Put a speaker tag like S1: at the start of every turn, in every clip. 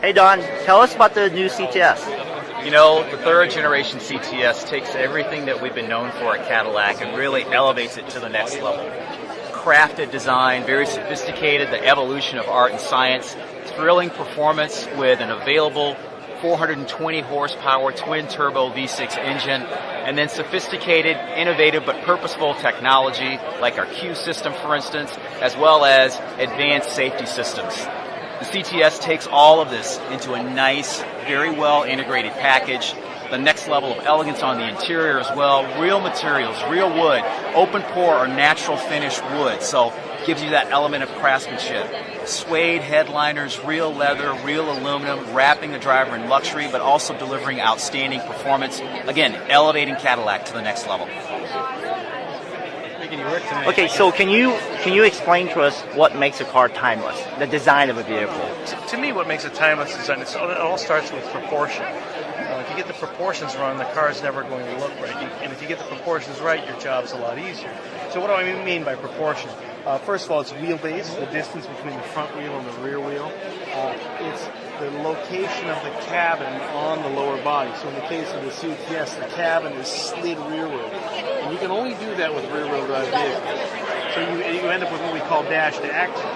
S1: Hey Don, tell us about the new CTS.
S2: You know, the third generation CTS takes everything that we've been known for at Cadillac and really elevates it to the next level. Crafted design, very sophisticated, the evolution of art and science, thrilling performance with an available 420 horsepower twin turbo V6 engine, and then sophisticated, innovative but purposeful technology like our Q system, for instance, as well as advanced safety systems. The CTS takes all of this into a nice, very well integrated package. The next level of elegance on the interior as well. Real materials, real wood, open pore or natural finish wood. So gives you that element of craftsmanship. Suede headliners, real leather, real aluminum, wrapping the driver in luxury, but also delivering outstanding performance. Again, elevating Cadillac to the next level.
S1: Okay, so can you explain to us what makes a car timeless? The design of a vehicle.
S3: To me, what makes a timeless design, it all starts with proportion. If you get the proportions wrong, the car's never going to look right. And if you get the proportions right, your job's a lot easier. So what do I mean by proportion? First of all, it's wheelbase, the distance between the front wheel and the rear wheel. It's the location of the cabin on the lower body. So in the case of the CTS, the cabin is slid rearward. And you can only do that with rear-wheel drive vehicles. So you end up with what we call dash to axle.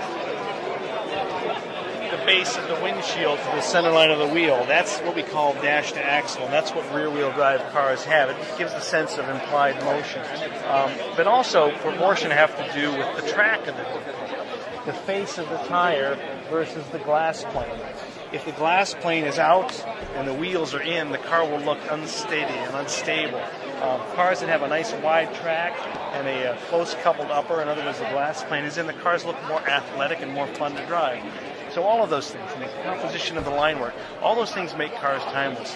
S3: The base of the windshield to the center line of the wheel, that's what we call dash to axle, and that's what rear-wheel drive cars have. It gives a sense of implied motion. But also, proportion have to do with the track of the vehicle, the face of the tire versus the glass plane. If the glass plane is out and the wheels are in, the car will look unsteady and unstable. Cars that have a nice wide track and a close coupled upper, in other words, the glass plane is in, the cars look more athletic and more fun to drive. So all of those things, and the composition of the line work, all those things make cars timeless.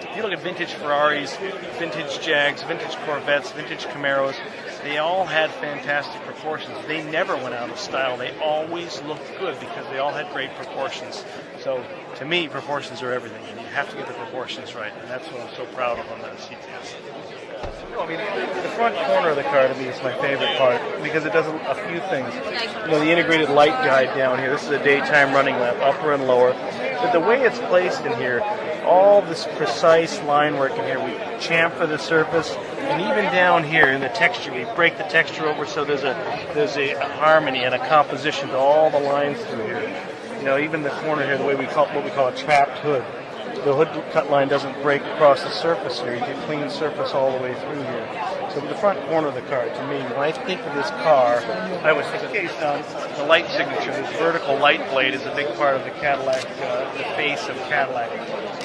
S3: If you look at vintage Ferraris, vintage Jags, vintage Corvettes, vintage Camaros, they all had fantastic proportions. They never went out of style. They always looked good because they all had great proportions. So to me, proportions are everything, and you have to get the proportions right, and that's what I'm so proud of on the CTS. I mean, the front corner of the car to me is my favorite part because it does a few things. You know, the integrated light guide down here. This is a daytime running lamp, upper and lower. But the way it's placed in here, all this precise line work in here, we chamfer the surface, and even down here in the texture, we break the texture over so there's a harmony and a composition to all the lines through here. You know, even the corner here, the way we call what we call a trapped hood. The hood cut line doesn't break across the surface here. You get clean surface all the way through here. So the front corner of the car, to me, when I think of this car, I was thinking based on the light signature. This vertical light blade is a big part of the Cadillac, the face of Cadillac.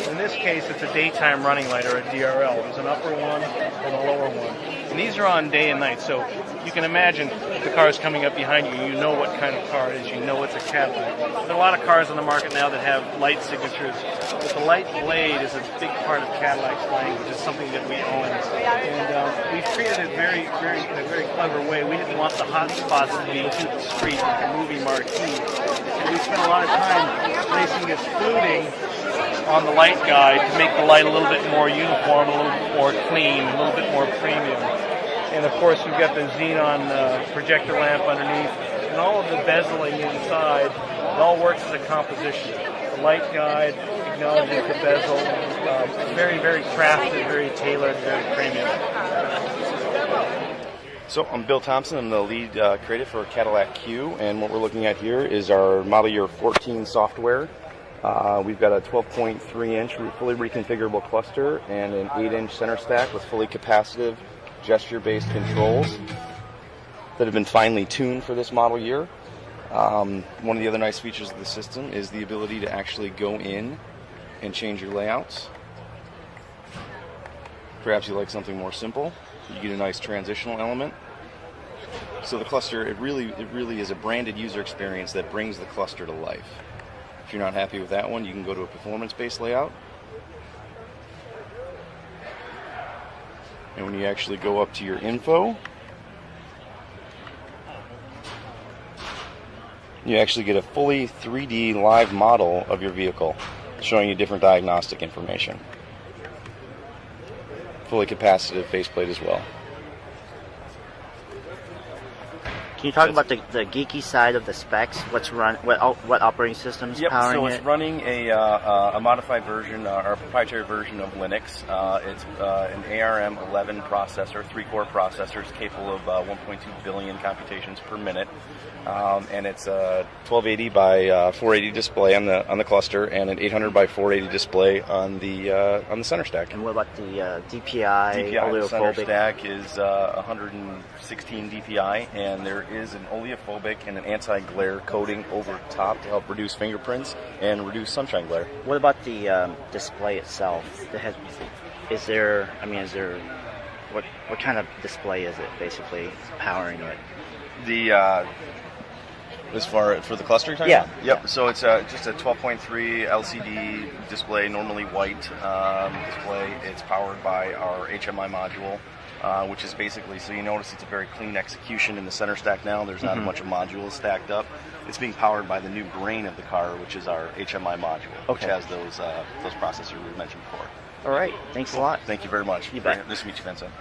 S3: In this case, it's a daytime running light, or a DRL. There's an upper one and a lower one. And these are on day and night, so you can imagine if the car is coming up behind you, you know what kind of car it is, you know it's a Cadillac. There are a lot of cars on the market now that have light signatures, but the light blade is a big part of Cadillac's language. It's something that we own. And we've treated it in a very clever way. We didn't want the hot spots to be to the street like a movie marquee. And we spent a lot of time placing this fluting on the light guide to make the light a little bit more uniform, a little bit more clean, a little bit more premium. And of course we've got the xenon projector lamp underneath, and all of the bezeling inside, it all works as a composition. The light guide acknowledges the bezel, very, very crafted, very tailored, very premium.
S4: So I'm Bill Thompson. I'm the lead creative for Cadillac Q, and what we're looking at here is our model year 14 software. We've got a 12.3-inch fully reconfigurable cluster and an 8-inch center stack with fully capacitive gesture-based controls that have been finely tuned for this model year. One of the other nice features of the system is the ability to actually go in and change your layouts. Perhaps you like something more simple. You get a nice transitional element. So the cluster, it really is a branded user experience that brings the cluster to life. If you're not happy with that one, you can go to a performance-based layout. And when you actually go up to your info, you actually get a fully 3D live model of your vehicle, showing you different diagnostic information. Fully capacitive faceplate as well.
S1: Can you talk about the geeky side of the specs? What operating systems
S4: Yep,
S1: powering
S4: so it's
S1: it?
S4: running a modified version, our proprietary version of Linux. It's an ARM 11 processor, 3-core processor. It's capable of 1.2 billion computations per minute. And it's a 1280 by 480 display on the cluster, and an 800 by 480 display on the center stack.
S1: And what about the DPI?
S4: DPI, the center
S1: oleophobic?
S4: stack is 116 DPI, and there is an oleophobic and an anti-glare coating over top to help reduce fingerprints and reduce sunshine glare.
S1: What about the display itself? What kind of display is it basically powering it?
S4: As far for the cluster, you're talking
S1: Yeah.
S4: about? Yep.
S1: Yeah.
S4: So it's just a 12.3 LCD display, normally white display. It's powered by our HMI module, which is basically, so you notice it's a very clean execution in the center stack now. There's not a bunch of modules stacked up. It's being powered by the new brain of the car, which is our HMI module, which has those processors we mentioned before.
S1: All right. Thanks a lot.
S4: Thank you very much.
S1: You bet.
S4: Nice to meet you, Vincent.